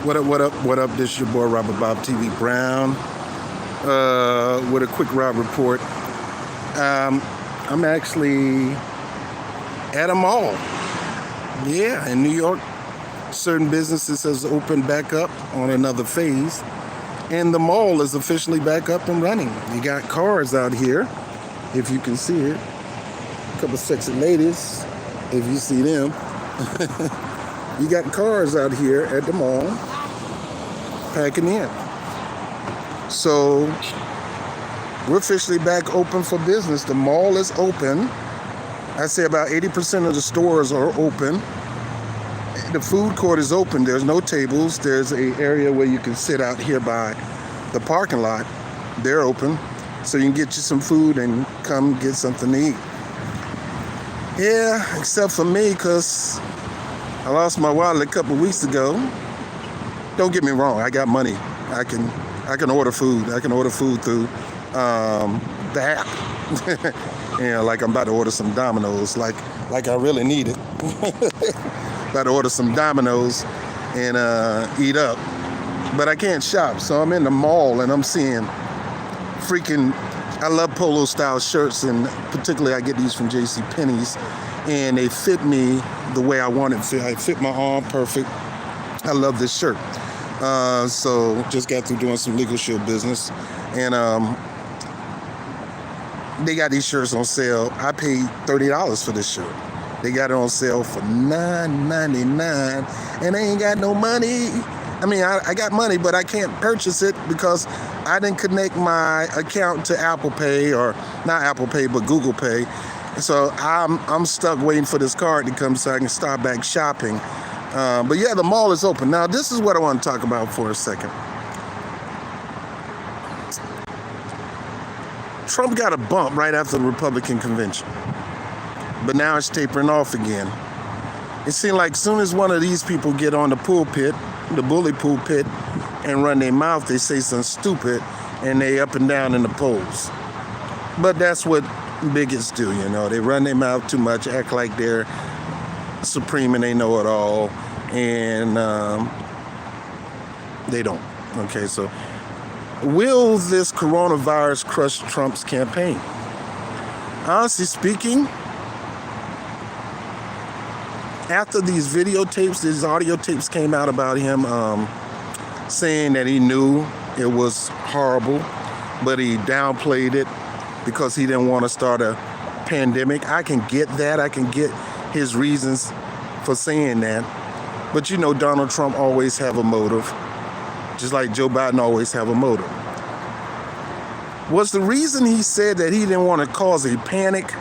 What up, what up, what up? This is your boy Robert Bob TV Brown with a quick ride report. I'm actually at a mall. Yeah, in New York, certain businesses has opened back up on another phase, and the mall is officially back up and running. You got cars out here, if you can see it. A couple sexy ladies, if you see them. You got cars out here at the mall packing in. So we're officially back open for business. The mall is open. I say about 80% of the stores are open. The food court is open. There's no tables. There's an area where you can sit out here by the parking lot. They're open. So you can get you some food and come get something to eat. Yeah, except for me, because I lost my wallet a couple weeks ago. Don't get me wrong, I got money. I can order food. I can order food through the app. Like I'm about to order some Domino's, like I really need it. About to order some Domino's and eat up. But I can't shop, so I'm in the mall and I'm seeing I love polo style shirts, and particularly I get these from JCPenney's, and they fit me the way I want it to. I fit my arm perfect. I love this shirt. So just got through doing some legal shield business, and they got these shirts on sale. I paid $30 for this shirt. They got it on sale for $9.99, and I ain't got no money. I mean, I got money, but I can't purchase it because I didn't connect my account to Apple Pay, or not Apple Pay, but Google Pay. So I'm stuck waiting for this card to come so I can start back shopping. But yeah, the mall is open. Now, this is what I want to talk about for a second. Trump got a bump right after the Republican convention, but now it's tapering off again. It seems like as soon as one of these people get on the pulpit, the bully pulpit, and run their mouth, they say something stupid, and they up and down in the polls. But that's what bigots do, They run their mouth too much, act like they're supreme and they know it all, and they don't. Okay, so will this coronavirus crush Trump's campaign? Honestly speaking, after these videotapes, these audio tapes came out about him saying that he knew it was horrible, but he downplayed it because he didn't want to start a pandemic. I can get that. I can get his reasons for saying that. But Donald Trump always have a motive, just like Joe Biden always have a motive. Was the reason he said that he didn't want to cause a panic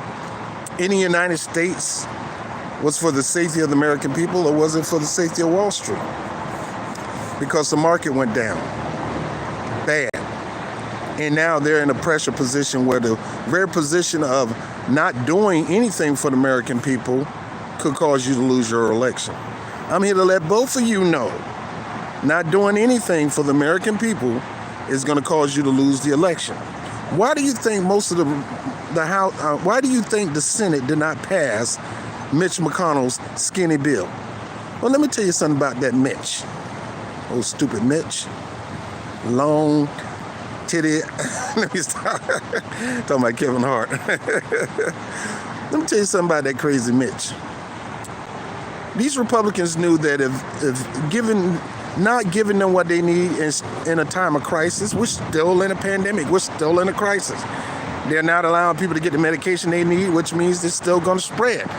in the United States was for the safety of the American people, or was it for the safety of Wall Street? Because the market went down bad. And now they're in a pressure position where the very position of not doing anything for the American people could cause you to lose your election. I'm here to let both of you know, not doing anything for the American people is going to cause you to lose the election. Why do you think most of the House? Why do you think the Senate did not pass Mitch McConnell's skinny bill? Well, let me tell you something about that Mitch. Oh, stupid Mitch. Long titty. Let me stop. Talking about Kevin Hart. Let me tell you something about that crazy Mitch. These Republicans knew that if not giving them what they need in a time of crisis, we're still in a pandemic. We're still in a crisis. They're not allowing people to get the medication they need, which means it's still going to spread.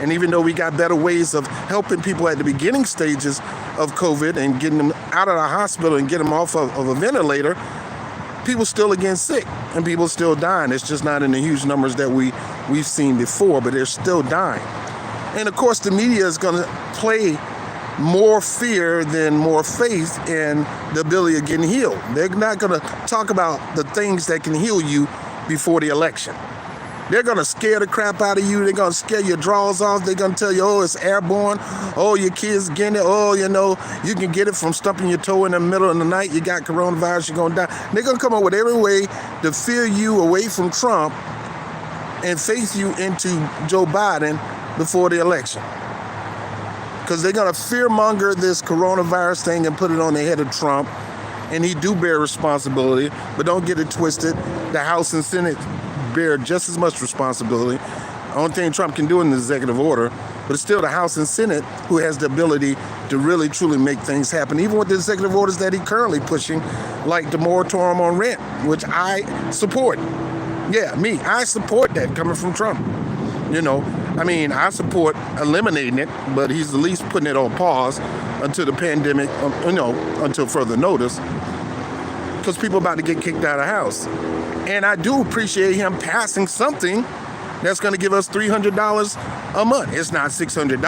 And even though we got better ways of helping people at the beginning stages of COVID and getting them out of the hospital and get them off of a ventilator, people still getting sick and people still dying. It's just not in the huge numbers that we've seen before, but they're still dying. And of course, the media is going to play more fear than more faith in the ability of getting healed. They're not going to talk about the things that can heal you before the election. They're going to scare the crap out of you. They're going to scare your drawers off. They're going to tell you, oh, it's airborne. Oh, your kid's getting it. Oh, you can get it from stumping your toe in the middle of the night. You got coronavirus, you're going to die. They're going to come up with every way to fear you away from Trump and face you into Joe Biden before the election. because they're going to fearmonger this coronavirus thing and put it on the head of Trump. And he do bear responsibility, but don't get it twisted. The House and Senate bear just as much responsibility. The only thing Trump can do in the executive order, but it's still the House and Senate who has the ability to really, truly make things happen, even with the executive orders that he's currently pushing, like the moratorium on rent, which I support. Yeah, I support that coming from Trump. I support eliminating it, but he's at least putting it on pause until the pandemic, until further notice, because people are about to get kicked out of the house. And I do appreciate him passing something that's going to give us $300 a month. It's not $600,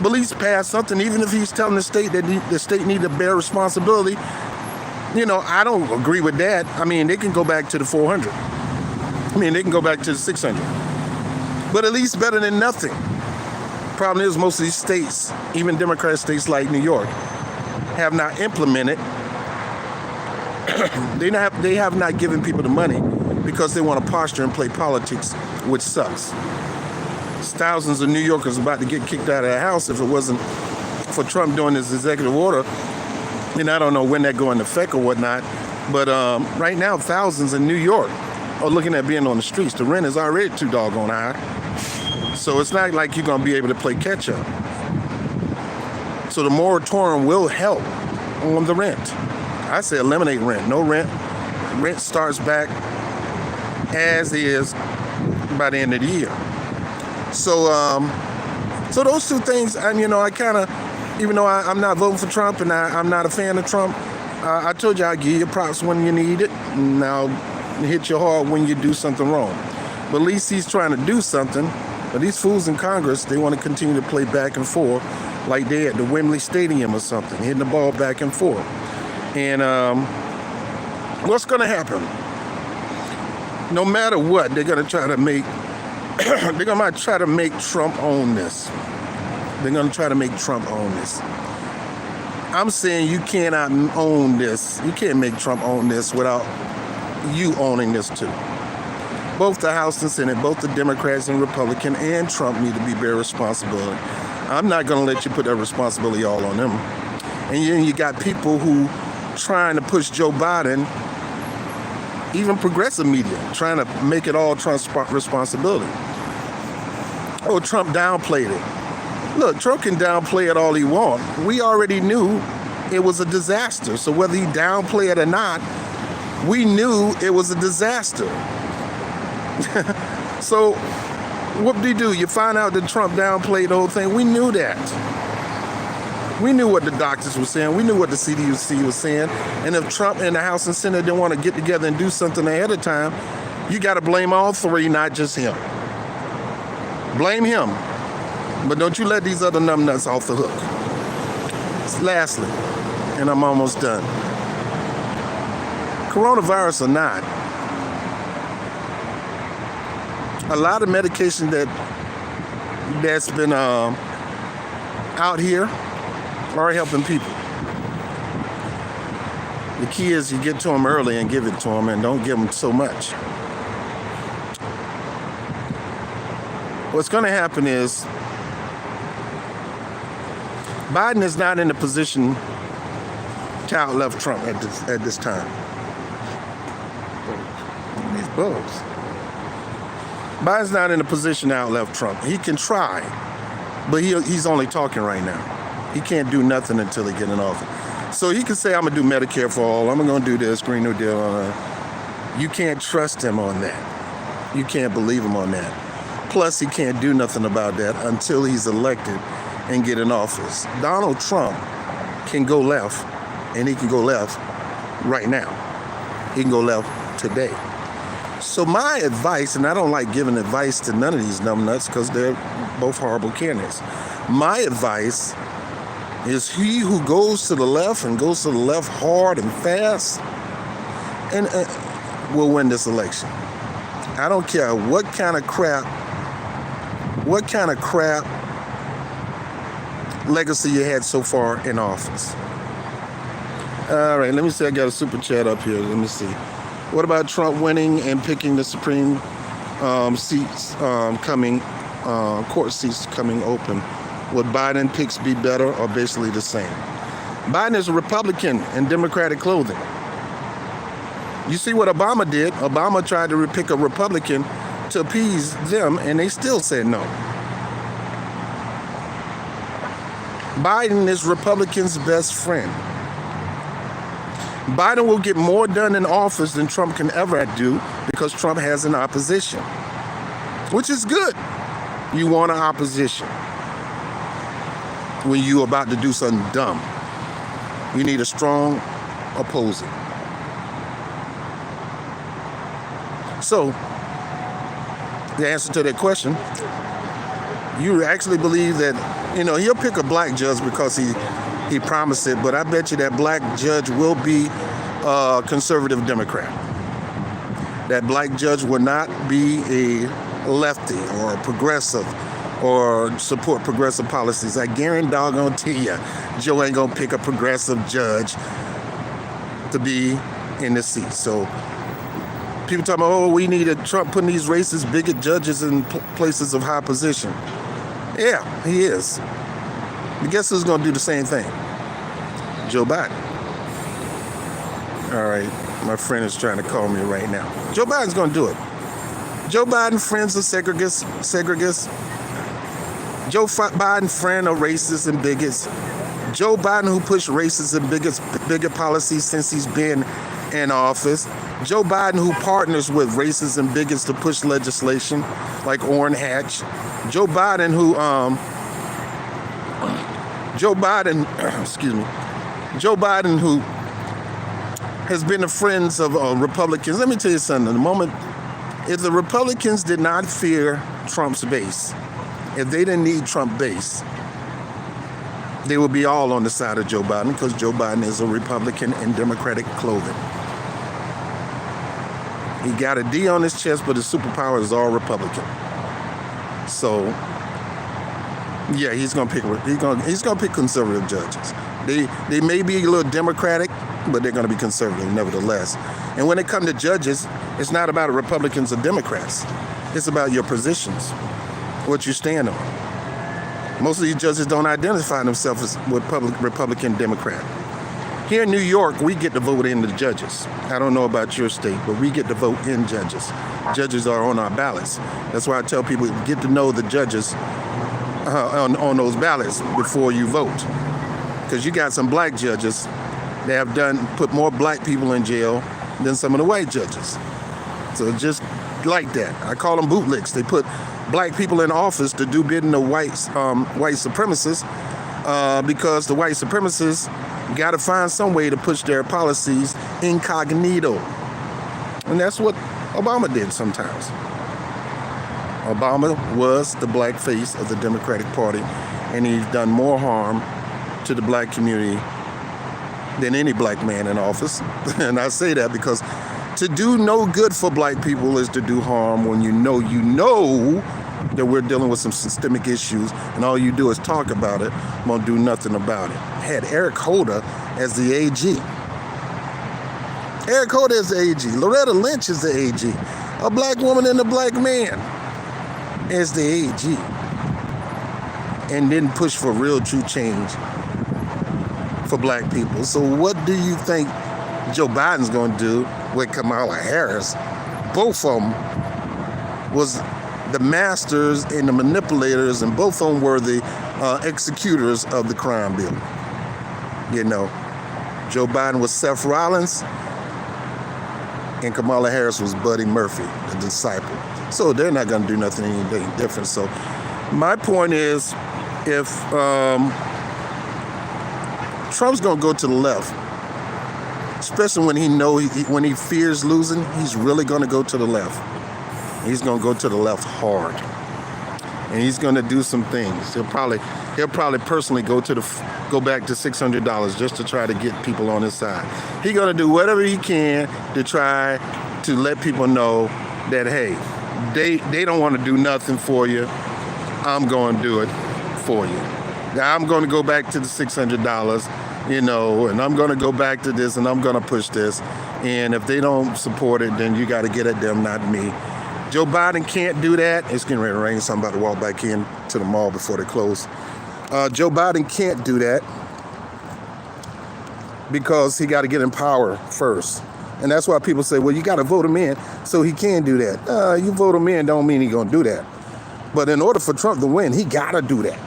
but at least pass something, even if he's telling the state that the state need to bear responsibility. I don't agree with that. They can go back to the 400. They can go back to the 600. But at least better than nothing. Problem is, most of these states, even Democratic states like New York, have not implemented. They have not given people the money because they want to posture and play politics, which sucks. There's thousands of New Yorkers about to get kicked out of the house if it wasn't for Trump doing his executive order. And I don't know when that go into effect or whatnot. But right now, thousands in New York are looking at being on the streets. The rent is already too doggone high. So it's not like you're going to be able to play catch up. So the moratorium will help on the rent. I say eliminate rent. No rent. Rent starts back as is by the end of the year. So those two things, I kind of, even though I'm not voting for Trump and I'm not a fan of Trump, I told you I'll give you props when you need it, and I'll hit you hard when you do something wrong. But at least he's trying to do something. But these fools in Congress, they want to continue to play back and forth like they at the Wembley Stadium or something, hitting the ball back and forth. And what's going to happen? No matter what, they're going to try to make Trump own this. They're going to try to make Trump own this. I'm saying you cannot own this. You can't make Trump own this without you owning this too. Both the House and Senate, both the Democrats and Republican and Trump need to bear responsibility. I'm not going to let you put that responsibility all on them. And then you got people who trying to push Joe Biden, even progressive media, trying to make it all Trump's responsibility. Oh, Trump downplayed it. Look, Trump can downplay it all he wants. We already knew it was a disaster. So whether he downplayed it or not, we knew it was a disaster. So whoop-de-doo, you find out that Trump downplayed the whole thing. We knew that. We knew what the doctors were saying. We knew what the CDC was saying. And if Trump and the House and Senate didn't want to get together and do something ahead of time, you got to blame all three, not just him. Blame him. But don't you let these other numbnuts off the hook. Lastly, and I'm almost done. Coronavirus or not, a lot of medication that's been out here are helping people. The key is you get to them early and give it to them, and don't give them so much. What's going to happen is Biden is not in a position to outleft Trump at this time. These bugs. Biden's not in a position to outleft Trump. He can try, but he's only talking right now. He can't do nothing until he get in office. So he can say, I'm going to do Medicare for all. I'm going to do this, Green New Deal. You can't trust him on that. You can't believe him on that. Plus, he can't do nothing about that until he's elected and get in office. Donald Trump can go left, and he can go left right now. He can go left today. So my advice, and I don't like giving advice to none of these numbnuts because they're both horrible candidates. My advice is he who goes to the left and goes to the left hard and fast and will win this election. I don't care what kind of crap legacy you had so far in office. All right, let me see. I got a super chat up here. Let me see. What about Trump winning and picking the Supreme seats coming, court seats coming open? Would Biden picks be better or basically the same? Biden is a Republican in Democratic clothing. You see what Obama did? Obama tried to pick a Republican to appease them, and they still said no. Biden is Republicans' best friend. Biden will get more done in office than Trump can ever do because Trump has an opposition, which is good. You want an opposition when you're about to do something dumb. You need a strong opposing. So, the answer to that question, you actually believe that, he'll pick a black judge because he promised it, but I bet you that black judge will be a conservative Democrat. That black judge will not be a lefty or a progressive or support progressive policies. I guarantee you, Joe ain't gonna pick a progressive judge to be in the seat. So people talking about, we need Trump putting these racist, bigot judges in places of high position. Yeah, he is. But guess who's going to do the same thing? Joe Biden. All right, my friend is trying to call me right now. Joe Biden's going to do it. Joe Biden friends of segregists. Joe Biden friend of racists and bigots. Joe Biden who pushed racist and bigot policies since he's been in office. Joe Biden who partners with racists and bigots to push legislation like Orrin Hatch. Joe Biden who has been the friends of Republicans. Let me tell you something. If the Republicans did not fear Trump's base, if they didn't need Trump base, they would be all on the side of Joe Biden because Joe Biden is a Republican in Democratic clothing. He got a D on his chest, but his superpower is all Republican. So, yeah, he's gonna pick conservative judges. They may be a little Democratic, but they're gonna be conservative nevertheless. And when it comes to judges, it's not about Republicans or Democrats. It's about your positions, what you stand on. Most of these judges don't identify themselves as Republican, Democrat. Here in New York, we get to vote in the judges. I don't know about your state, but we get to vote in judges. Judges are on our ballots. That's why I tell people, get to know the judges on those ballots before you vote. Because you got some black judges that have put more black people in jail than some of the white judges. So just like that. I call them bootlicks. They put black people in office to do bidding the white supremacists because the white supremacists got to find some way to push their policies incognito. And that's what Obama did sometimes. Obama was the black face of the Democratic Party, and he's done more harm to the black community than any black man in office. And I say that because to do no good for black people is to do harm when you know that we're dealing with some systemic issues, and all you do is talk about it, won't do nothing about it. Had Eric Holder as the AG. Eric Holder is the AG. Loretta Lynch is the AG. A black woman and a black man as the AG. And didn't push for real true change for black people. So what do you think Joe Biden's going to do with Kamala Harris? Both of them was the masters and the manipulators, and both of them were the executors of the crime bill. Joe Biden was Seth Rollins, and Kamala Harris was Buddy Murphy, the disciple. So they're not going to do anything different. So my point is, if Trump's going to go to the left, especially when he fears losing, he's really going to go to the left. He's going to go to the left hard, and he's going to do some things. He'll probably personally go back to $600 just to try to get people on his side. He's going to do whatever he can to try to let people know that, hey, they don't want to do nothing for you. I'm going to do it for you. Now I'm going to go back to the $600, and I'm going to go back to this, and I'm going to push this. And if they don't support it, then you got to get at them, not me. Joe Biden can't do that. It's getting ready to rain, so I'm about to walk back in to the mall before they close. Joe Biden can't do that because he got to get in power first. And that's why people say, well, you got to vote him in so he can do that. You vote him in don't mean he's going to do that. But in order for Trump to win, he got to do that.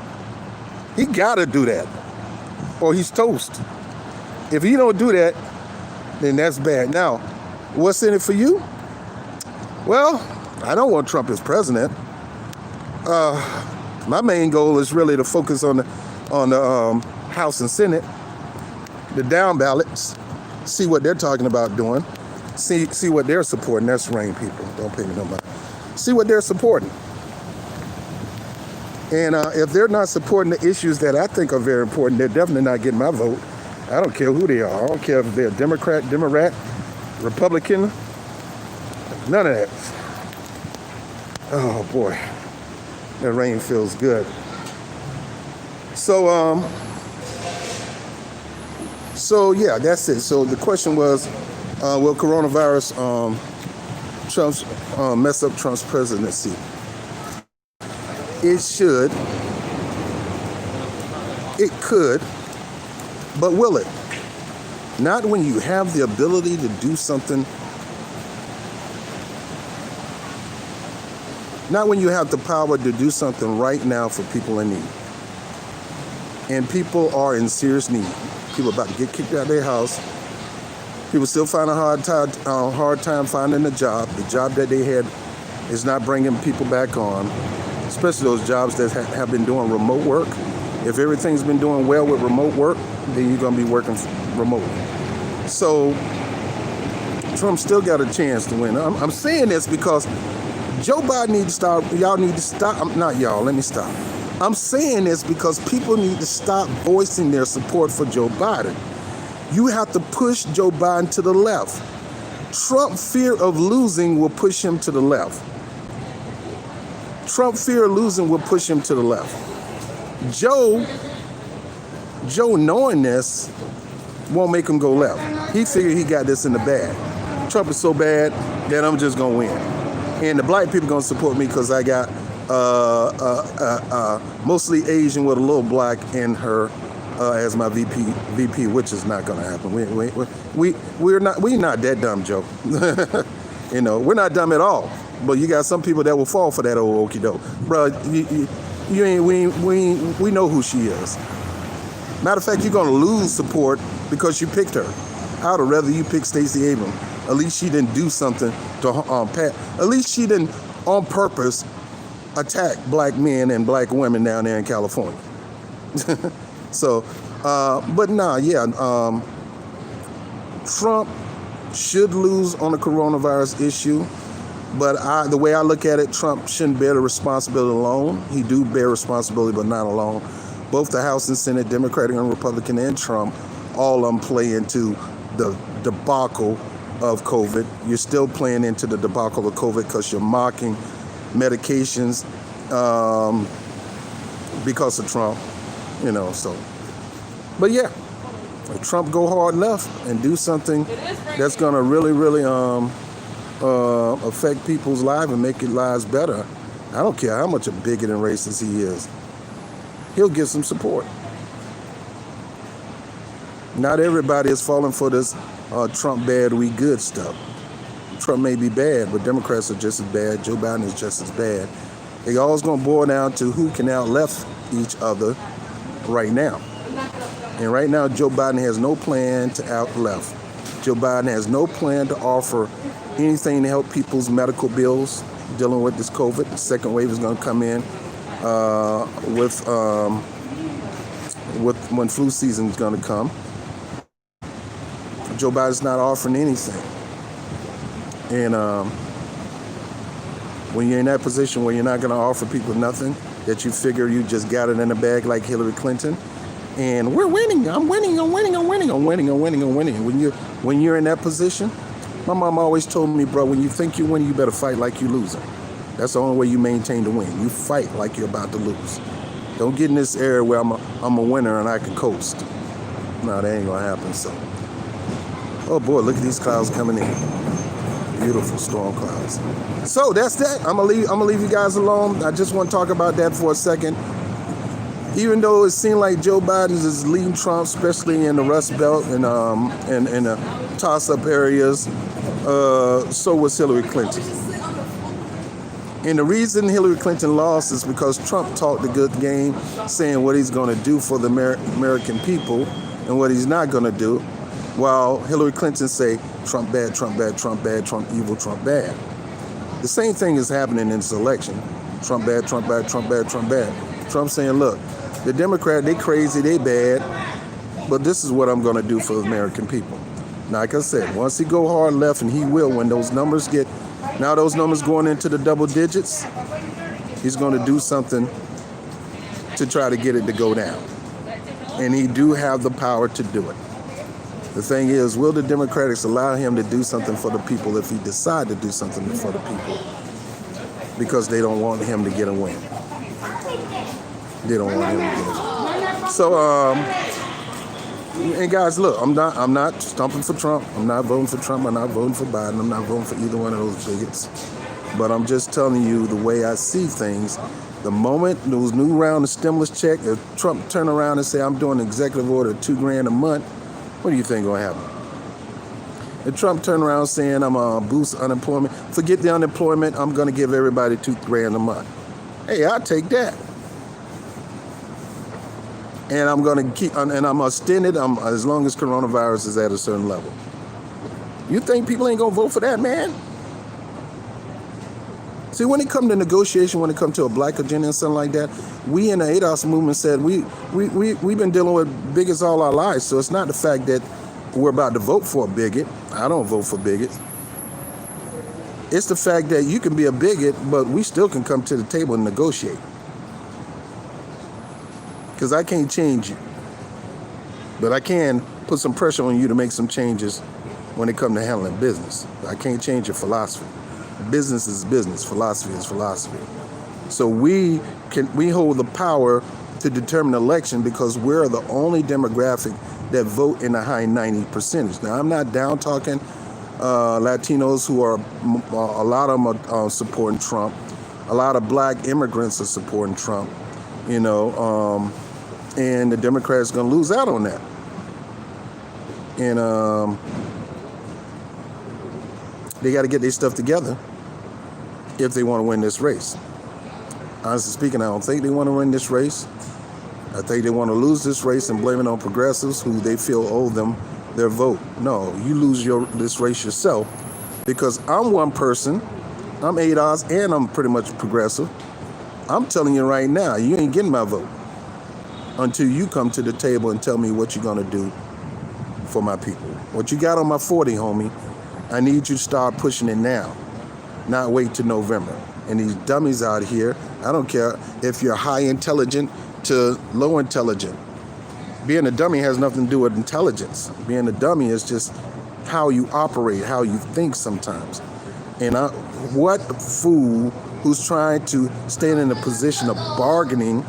He got to do that or he's toast. If he don't do that, then that's bad. Now, what's in it for you? Well, I don't want Trump as president. My main goal is really to focus on the House and Senate, the down ballots, see what they're talking about doing, see what they're supporting. That's rain, people. Don't pay me no mind. See what they're supporting. And if they're not supporting the issues that I think are very important, they're definitely not getting my vote. I don't care who they are. I don't care if they're Democrat, Republican, none of that. Oh boy, that rain feels good. So yeah, that's it. So the question was, will coronavirus mess up Trump's presidency? It should. It could. But will it? Not when you have the ability to do something. Not when you have the power to do something right now for people in need. And people are in serious need. People about to get kicked out of their house. People still find a hard time finding a job. The job that they had is not bringing people back on, especially those jobs that have been doing remote work. If everything's been doing well with remote work, then you're going to be working remotely. So Trump still got a chance to win. I'm saying this because Joe Biden needs to stop. Y'all need to stop. Not y'all. Let me stop. I'm saying this because people need to stop voicing their support for Joe Biden. You have to push Joe Biden to the left. Trump's fear of losing will push him to the left. Trump's fear of losing will push him to the left. Joe knowing this won't make him go left. He figured he got this in the bag. Trump is so bad that I'm just going to win. And the black people going to support me because I got mostly Asian with a little black in her as my VP, which is not going to happen. We're not that dumb, Joe. You know, we're not dumb at all. But you got some people that will fall for that old okie doke, bro. We know who she is. Matter of fact, you're gonna lose support because you picked her. I'd rather you pick Stacey Abrams. At least she didn't do something to Pat. At least she didn't on purpose attack black men and black women down there in California. So, but nah, yeah. Trump should lose on the coronavirus issue. But the way I look at it, Trump shouldn't bear the responsibility alone. He do bear responsibility, but not alone. Both the House and Senate, Democratic and Republican, and Trump, all of them play into the debacle of COVID. You're still playing into the debacle of COVID because you're mocking medications because of Trump, you know. So, but yeah, if Trump go hard left and do something that's gonna really affect people's lives and make their lives better, I don't care how much a bigot and racist he is, he'll get some support. Not everybody is falling for this Trump bad, we good stuff. Trump may be bad, but Democrats are just as bad. Joe Biden is just as bad. They always going to boil down to who can out-left each other right now. And right now, Joe Biden has no plan to out-left. Joe Biden has no plan to offer anything to help people's medical bills dealing with this COVID. The second wave is going to come in with when flu season is going to come. Joe Biden's not offering anything. And when you're in that position where you're not going to offer people nothing, that you figure you just got it in the bag like Hillary Clinton, and we're winning, I'm winning. When you're in that position, my mom always told me, bro, when you think you win, you better fight like you're losing. That's the only way you maintain the win. You fight like you're about to lose. Don't get in this area where I'm a winner and I can coast. No, that ain't gonna happen. So, oh boy, look at these clouds coming in. Beautiful storm clouds. So that's that. I'm gonna leave you guys alone. I just want to talk about that for a second. Even though it seemed like Joe Biden is leading Trump, especially in the Rust Belt and in the toss-up areas, so was Hillary Clinton. And the reason Hillary Clinton lost is because Trump talked a good game, saying what he's going to do for the American people and what he's not going to do, while Hillary Clinton say, Trump bad, Trump bad, Trump bad, Trump evil, Trump bad. The same thing is happening in this election. Trump bad, Trump bad, Trump bad, Trump bad. Trump saying, look, the Democrat, they crazy, they bad, but this is what I'm going to do for the American people. Like I said, once he go hard left, and he will, when those numbers get, now those numbers going into the double digits, he's going to do something to try to get it to go down. And he do have the power to do it. The thing is, will the Democrats allow him to do something for the people if he decide to do something for the people? Because they don't want him to get a win. They don't want him to get a win. So, and guys, look, I'm not stumping for Trump. I'm not voting for Trump. I'm not voting for Biden. I'm not voting for either one of those bigots. But I'm just telling you the way I see things. The moment those new round of stimulus check, if Trump turn around and say, I'm doing an executive order of $2,000 a month, what do you think going to happen? If Trump turn around saying I'm going to boost unemployment, forget the unemployment, I'm going to give everybody $2,000 a month. Hey, I'll take that. And I'm going to keep, and I'm going to extend it as long as coronavirus is at a certain level. You think people ain't going to vote for that, man? See, when it comes to negotiation, when it comes to a black agenda and something like that, we in the ADOS movement said we've been dealing with bigots all our lives. So it's not the fact that we're about to vote for a bigot. I don't vote for bigots. It's the fact that you can be a bigot, but we still can come to the table and negotiate. Because I can't change you. But I can put some pressure on you to make some changes when it comes to handling business. I can't change your philosophy. Business is business. Philosophy is philosophy. So we hold the power to determine election because we're the only demographic that vote in the high 90%. Now, I'm not down talking Latinos who are, a lot of them are supporting Trump. A lot of black immigrants are supporting Trump, and the Democrats are going to lose out on that. And they got to get their stuff together if they want to win this race. Honestly speaking, I don't think they want to win this race. I think they want to lose this race and blame it on progressives who they feel owe them their vote. No, you lose this race yourself, because I'm one person, I'm ADOS, and I'm pretty much progressive. I'm telling you right now, you ain't getting my vote until you come to the table and tell me what you're going to do for my people. What you got on my 40, homie, I need you to start pushing it now, not wait till November. And these dummies out here, I don't care if you're high intelligent to low intelligent. Being a dummy has nothing to do with intelligence. Being a dummy is just how you operate, how you think sometimes. And what fool who's trying to stand in a position of bargaining,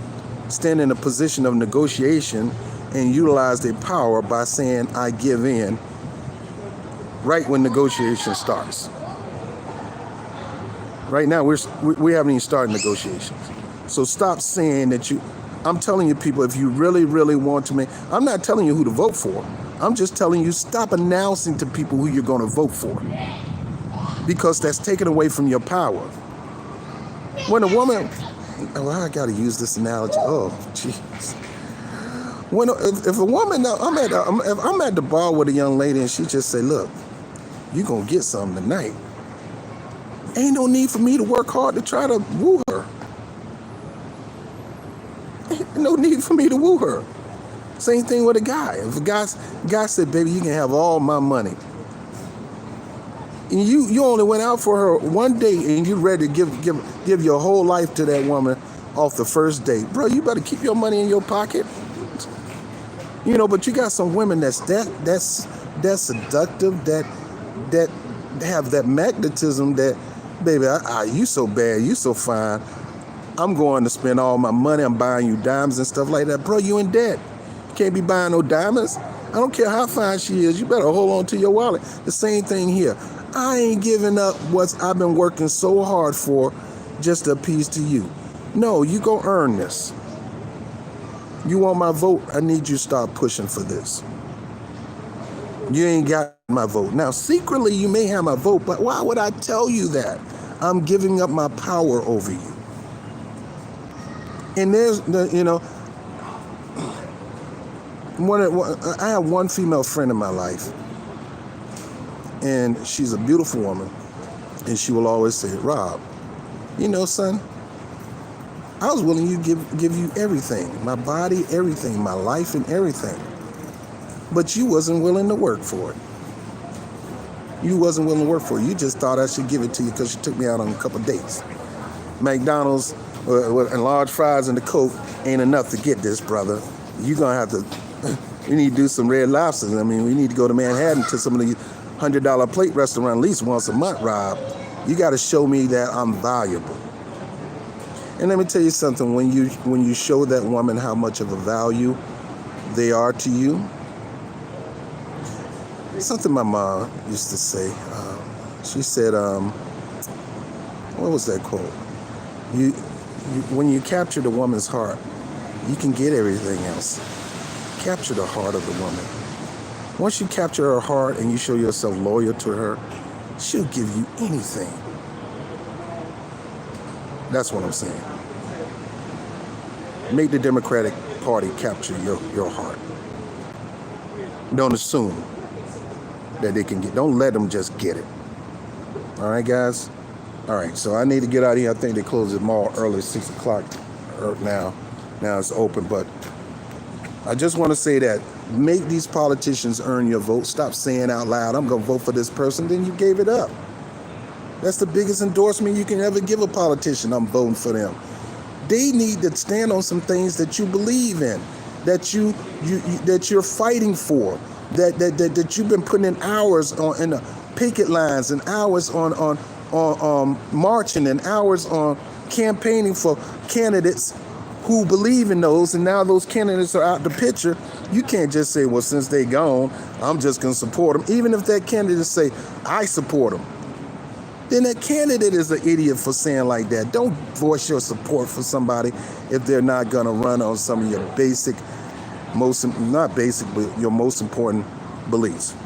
stand in a position of negotiation, and utilize their power by saying, I give in, right when negotiation starts. Right now, we haven't even started negotiations. So stop saying that I'm telling you people, if you really, really want to I'm not telling you who to vote for. I'm just telling you, stop announcing to people who you're going to vote for. Because that's taken away from your power. When a woman, I got to use this analogy. Oh, jeez. If a woman, if I'm at the bar with a young lady and she just say, look, you're going to get something tonight. Ain't no need for me to work hard to try to woo her. Ain't no need for me to woo her. Same thing with a guy. If a guy said, baby, you can have all my money. And you only went out for her one day and you ready to give your whole life to that woman off the first date. Bro, you better keep your money in your pocket. But you got some women that's seductive, that have that magnetism that, baby, you so bad, you so fine. I'm going to spend all my money. I'm buying you diamonds and stuff like that. Bro, you in debt. You can't be buying no diamonds. I don't care how fine she is. You better hold on to your wallet. The same thing here. I ain't giving up what I've been working so hard for just to appease to you. No, you go earn this. You want my vote? I need you to start pushing for this. You ain't got my vote. Now, secretly, you may have my vote, but why would I tell you that? I'm giving up my power over you. And there's, I have one female friend in my life, and she's a beautiful woman, and she will always say, Rob, son, I was willing to give you everything, my body, everything, my life, and everything. But you wasn't willing to work for it. You wasn't willing to work for it. You just thought I should give it to you because you took me out on a couple of dates. McDonald's and large fries and the Coke ain't enough to get this, brother. You're going to have to, we need to do some Red Lobsters. I mean, we need to go to Manhattan to some of these $100 plate restaurants at least once a month, Rob. You got to show me that I'm valuable. And let me tell you something. When you show that woman how much of a value they are to you, something my mom used to say. She said, what was that quote? When you capture the woman's heart, you can get everything else. Capture the heart of the woman. Once you capture her heart and you show yourself loyal to her, she'll give you anything. That's what I'm saying. Make the Democratic Party capture your heart. Don't assume that they can get. Don't let them just get it. All right, guys? All right, so I need to get out of here. I think they close the mall early, 6 o'clock now. Now it's open, but I just want to say that make these politicians earn your vote. Stop saying out loud, I'm going to vote for this person, then you gave it up. That's the biggest endorsement you can ever give a politician. I'm voting for them. They need to stand on some things that you believe in, that you're fighting for, that you've been putting in hours on in the picket lines and hours on marching and hours on campaigning for candidates who believe in those, and now those candidates are out the picture. You can't just say, well, since they gone, I'm just going to support them. Even if that candidate say, I support them, then that candidate is an idiot for saying like that. Don't voice your support for somebody if they're not going to run on some of your basic, not basic, but your most important beliefs.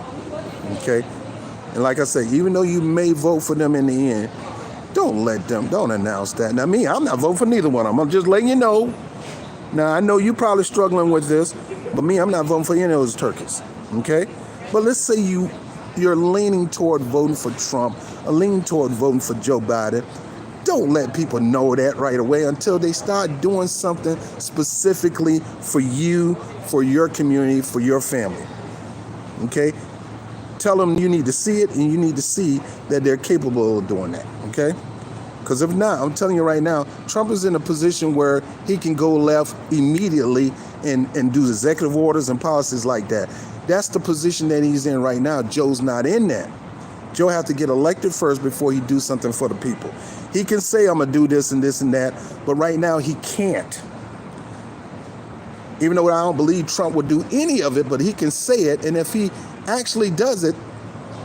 Okay? And like I say, even though you may vote for them in the end, don't announce that. Now, me, I'm not voting for neither one of them. I'm just letting you know. Now, I know you're probably struggling with this, but me, I'm not voting for any of those turkeys. Okay? But let's say you're leaning toward voting for Trump or leaning toward voting for Joe Biden. Don't let people know that right away until they start doing something specifically for you, for your community, for your family. Okay? Tell them you need to see it, and you need to see that they're capable of doing that, okay? Because if not, I'm telling you right now, Trump is in a position where he can go left immediately and do executive orders and policies like that. That's the position that he's in right now. Joe's not in that. Joe has to get elected first before he do something for the people. He can say, I'm going to do this and this and that, but right now he can't. Even though I don't believe Trump would do any of it, but he can say it, and if he actually does it,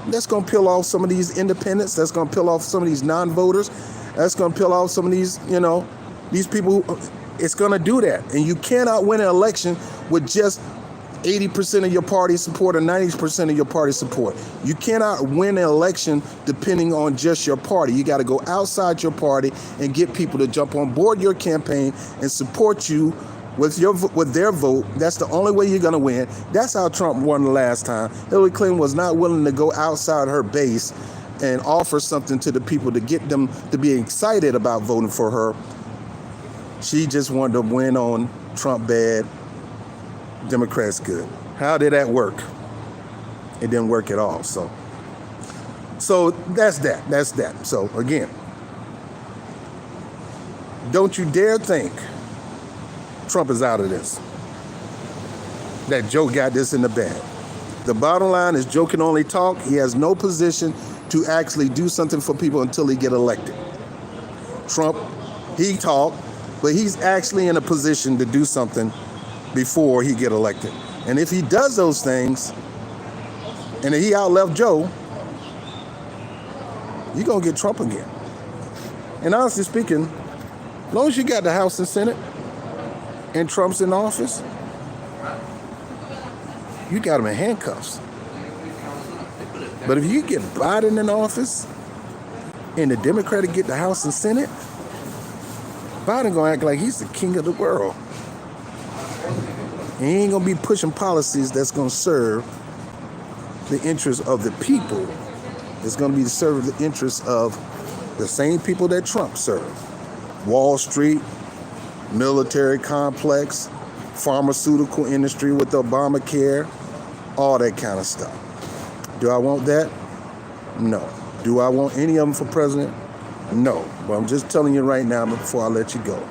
that's going to peel off some of these independents. That's going to peel off some of these non-voters. That's going to peel off some of these, these people. It's going to do that. And you cannot win an election with just 80% of your party support or 90% of your party support. You cannot win an election depending on just your party. You got to go outside your party and get people to jump on board your campaign and support you with their vote. That's the only way you're going to win. That's how Trump won the last time. Hillary Clinton was not willing to go outside her base and offer something to the people to get them to be excited about voting for her. She just wanted to win on Trump bad, Democrats good. How did that work? It didn't work at all. So that's that. So again, don't you dare think Trump is out of this, that Joe got this in the bag. The bottom line is Joe can only talk. He has no position to actually do something for people until he get elected. Trump, he talked, but he's actually in a position to do something before he get elected. And if he does those things, and he outleft Joe, you're going to get Trump again. And honestly speaking, as long as you got the House and Senate, and Trump's in office, you got him in handcuffs. But if you get Biden in office and the Democrats get the House and Senate, Biden gonna act like he's the king of the world. And he ain't gonna be pushing policies that's gonna serve the interests of the people. It's gonna be to serve the interests of the same people that Trump served. Wall Street, military complex, pharmaceutical industry with Obamacare, all that kind of stuff. Do I want that? No. Do I want any of them for president? No. But I'm just telling you right now before I let you go.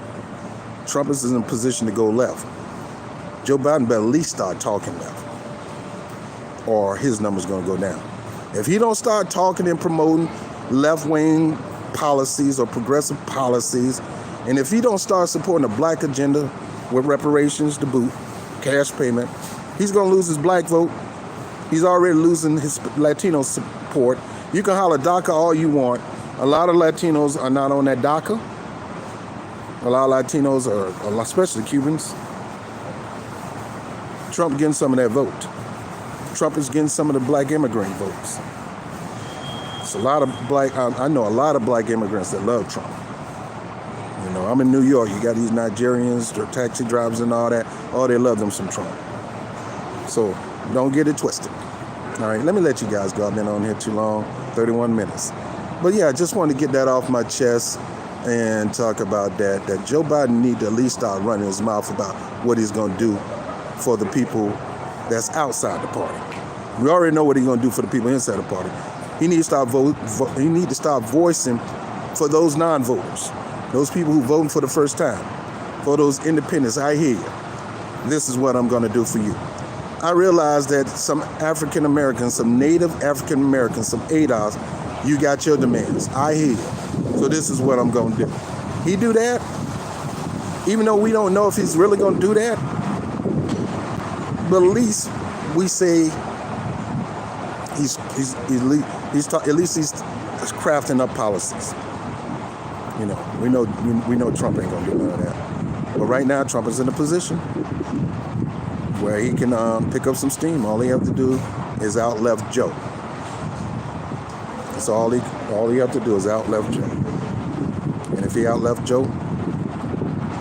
Trump is in a position to go left. Joe Biden better at least start talking left, or his number's going to go down. If he don't start talking and promoting left-wing policies or progressive policies, and if he don't start supporting the black agenda with reparations to boot, cash payment, he's going to lose his black vote. He's already losing his Latino support. You can holler DACA all you want. A lot of Latinos are not on that DACA. A lot of Latinos are, especially Cubans. Trump getting some of that vote. Trump is getting some of the black immigrant votes. It's a lot of black, I know a lot of black immigrants that love Trump. You know, I'm in New York. You got these Nigerians, or taxi drivers and all that. Oh, they love them some Trump. So don't get it twisted. All right, let me let you guys go. I've been on here too long, 31 minutes. But yeah, I just wanted to get that off my chest and talk about that Joe Biden need to at least start running his mouth about what he's going to do for the people that's outside the party. We already know what he's going to do for the people inside the party. He needs to start voicing for those non-voters, those people who voting for the first time, for those independents. I hear you. This is what I'm going to do for you. I realize that some African Americans, some native African Americans, some ADOS, you got your demands. I hear you. So this is what I'm going to do. He do that, even though we don't know if he's really going to do that. But at least we say he's crafting up policies. You know, we know Trump ain't gonna do none of that. But right now, Trump is in a position where he can pick up some steam. All he have to do is out left Joe. That's all he have to do is out left Joe. And if he out left Joe,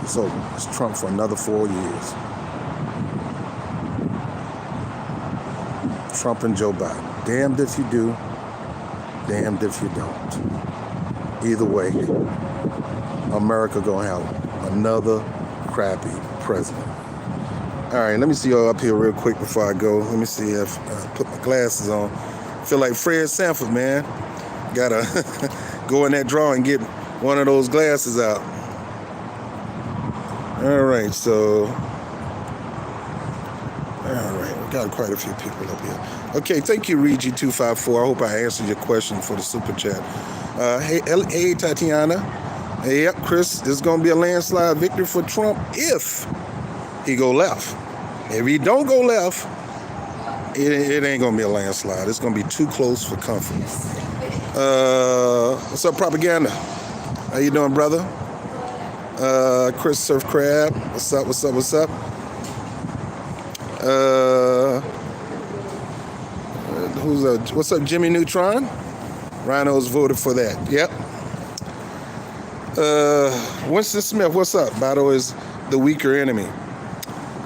it's over. It's Trump for another 4 years. Trump and Joe Biden. Damned if you do, damned if you don't. Either way, America gonna have another crappy president. All right, let me see y'all up here real quick before I go. Let me see if I put my glasses on. Feel like Fred Sanford, man. Gotta go in that drawer and get one of those glasses out. All right, so. All right, we got quite a few people up here. Okay, thank you, Regi254. I hope I answered your question for the super chat. Hey, Tatiana. Hey, yep, Chris, this is going to be a landslide victory for Trump if he go left. If he don't go left, it ain't going to be a landslide. It's going to be too close for comfort. What's up, Propaganda? How you doing, brother? Chris Surf Crab. What's up? What's up, Jimmy Neutron? Rhinos voted for that. Yep. Winston Smith, what's up? Battle is the weaker enemy.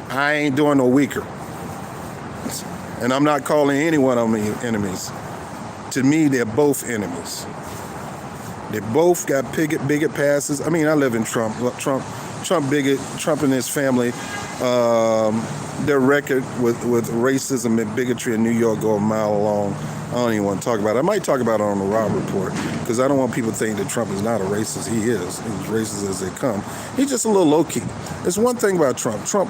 I ain't doing no weaker. And I'm not calling any one of them enemies. To me, they're both enemies. They both got bigot passes. I mean, I live in Trump bigot. Trump and his family. Their record with racism and bigotry in New York go a mile long. I don't even want to talk about it. I might talk about it on the Raw Report because I don't want people to think that Trump is not a racist. He is. He's racist as they come. He's just a little low-key. There's one thing about Trump. Trump,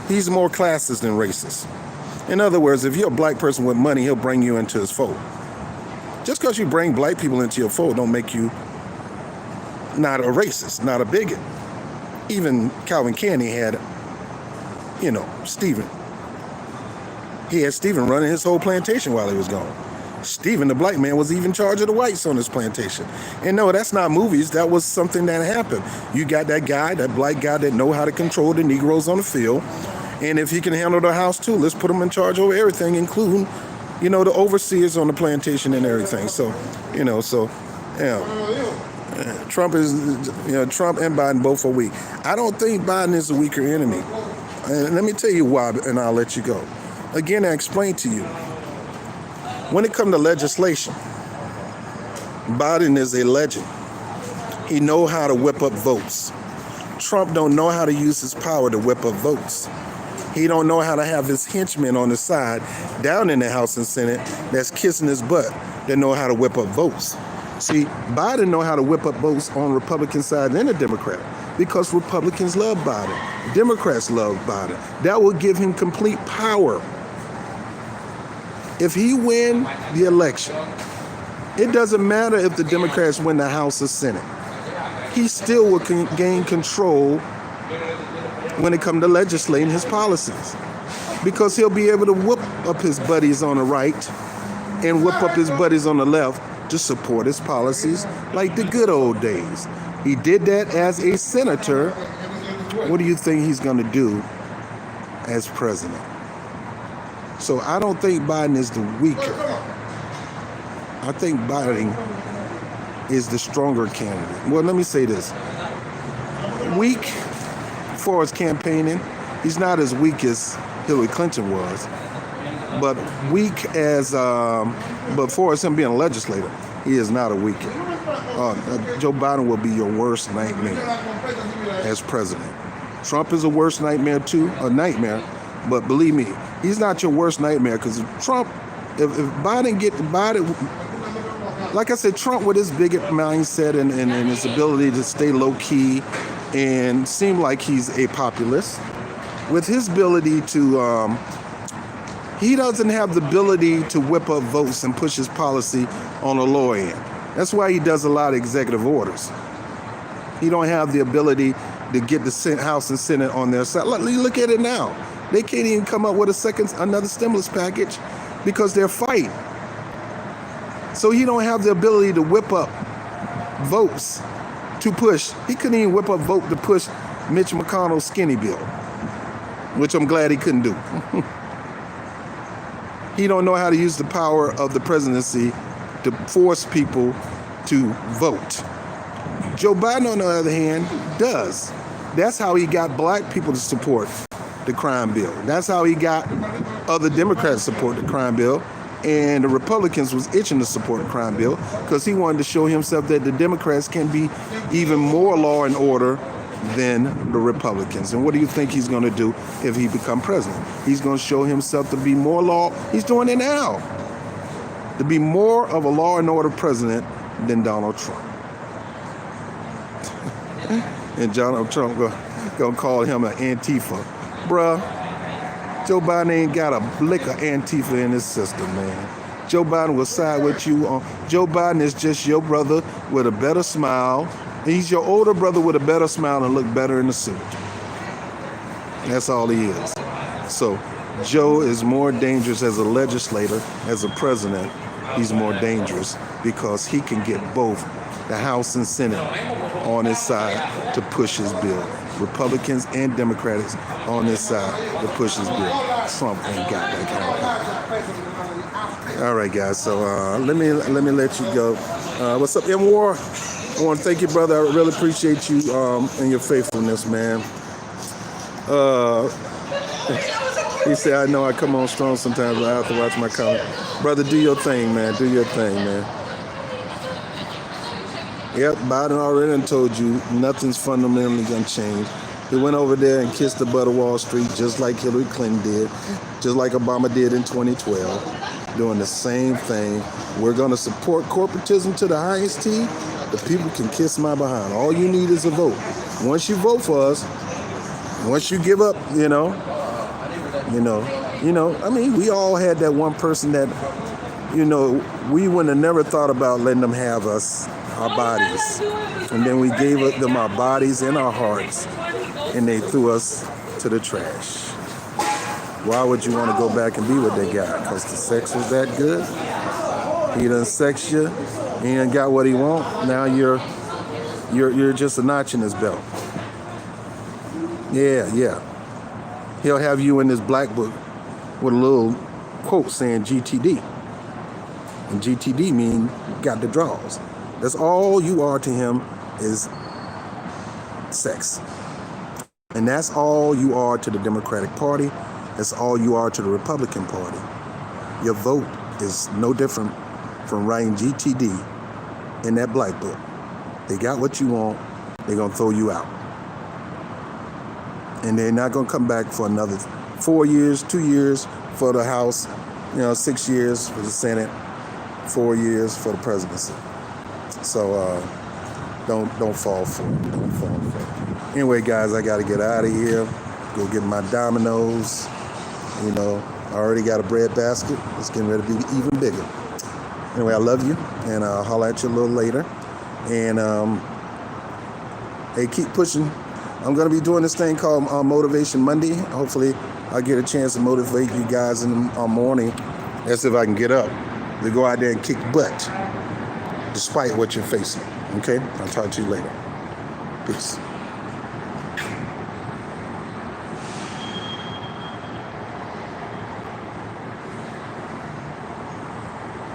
he's more classist than racist. In other words, if you're a black person with money, he'll bring you into his fold. Just because you bring black people into your fold don't make you not a racist, not a bigot. Even Calvin Candy had Stephen. He had Stephen running his whole plantation while he was gone. Stephen, the black man, was even in charge of the whites on this plantation. And no, that's not movies. That was something that happened. You got that guy, that black guy that know how to control the Negroes on the field. And if he can handle the house too, let's put him in charge over everything, including, the overseers on the plantation and everything. So, Trump is, Trump and Biden both are weak. I don't think Biden is a weaker enemy. And let me tell you why, and I'll let you go. Again, I explained to you. When it comes to legislation, Biden is a legend. He knows how to whip up votes. Trump don't know how to use his power to whip up votes. He don't know how to have his henchmen on the side down in the House and Senate that's kissing his butt that know how to whip up votes. See, Biden know how to whip up votes on Republican side and the Democrat because Republicans love Biden. Democrats love Biden. That will give him complete power. If he win the election, it doesn't matter if the Democrats win the House or Senate. He still will gain control when it comes to legislating his policies, because he'll be able to whoop up his buddies on the right and whoop up his buddies on the left to support his policies like the good old days. He did that as a senator. What do you think he's going to do as president? So I don't think Biden is the weaker. I think Biden is the stronger candidate. Well, let me say this. Weak for his campaigning, he's not as weak as Hillary Clinton was, but weak as, but for him being a legislator, he is not a weak. Joe Biden will be your worst nightmare as president. Trump is a worst nightmare too, a nightmare, but believe me, he's not your worst nightmare, because Trump, if Biden, like I said, Trump with his bigot mindset and his ability to stay low key and seem like he's a populist, with his ability to, he doesn't have the ability to whip up votes and push his policy on the lower end. That's why he does a lot of executive orders. He don't have the ability to get the House and Senate on their side. Look at it now. They can't even come up with another stimulus package because they're fighting. So he don't have the ability to whip up votes to push. He couldn't even whip up vote to push Mitch McConnell's skinny bill, which I'm glad he couldn't do. He don't know how to use the power of the presidency to force people to vote. Joe Biden, on the other hand, does. That's how he got black people to support the crime bill. That's how he got other Democrats to support the crime bill. And the Republicans was itching to support the crime bill because he wanted to show himself that the Democrats can be even more law and order than the Republicans. And what do you think he's going to do if he become president? He's going to show himself to be more law. He's doing it now. To be more of a law and order president than Donald Trump. And Donald Trump going to call him an Antifa. Bruh, Joe Biden ain't got a lick of Antifa in his system, man. Joe Biden will side with you on. Joe Biden is just your brother with a better smile. He's your older brother with a better smile and look better in the suit. That's all he is. So Joe is more dangerous as a legislator, as a president. He's more dangerous because he can get both the House and Senate on his side to push his bill. Republicans and Democrats on his side to push his bill. Trump ain't got that kind of. All right, guys. So let me let you go. What's up, M War? I want to thank you, brother. I really appreciate you and your faithfulness, man. He said, I know I come on strong sometimes, but I have to watch my comment. Brother, do your thing, man. Do your thing, man. Yep, Biden already done told you nothing's fundamentally going to change. He went over there and kissed the butt of Wall Street just like Hillary Clinton did, just like Obama did in 2012, doing the same thing. We're going to support corporatism to the highest T. The people can kiss my behind. All you need is a vote. Once you vote for us, once you give up, I mean, we all had that one person that, we wouldn't have never thought about letting them have us, our bodies. And then we gave them our bodies and our hearts, and they threw us to the trash. Why would you want to go back and be with that guy? Because the sex was that good? He done sexed you. He done got what he want. Now you're just a notch in his belt. Yeah. He'll have you in this black book with a little quote saying GTD. And GTD mean got the draws. That's all you are to him is sex. And that's all you are to the Democratic Party. That's all you are to the Republican Party. Your vote is no different from writing GTD in that black book. They got what you want. They're going to throw you out. And they're not going to come back for another 4 years, 2 years for the House, 6 years for the Senate, 4 years for the presidency. So don't fall for it. Don't fall for it. Anyway, guys, I got to get out of here. Go get my Dominoes. I already got a bread basket. It's getting ready to be even bigger. Anyway, I love you, and I'll holler at you a little later. And hey, keep pushing. I'm going to be doing this thing called Motivation Monday. Hopefully, I'll get a chance to motivate you guys in the morning. That's if I can get up to go out there and kick butt, despite what you're facing. Okay? I'll talk to you later. Peace.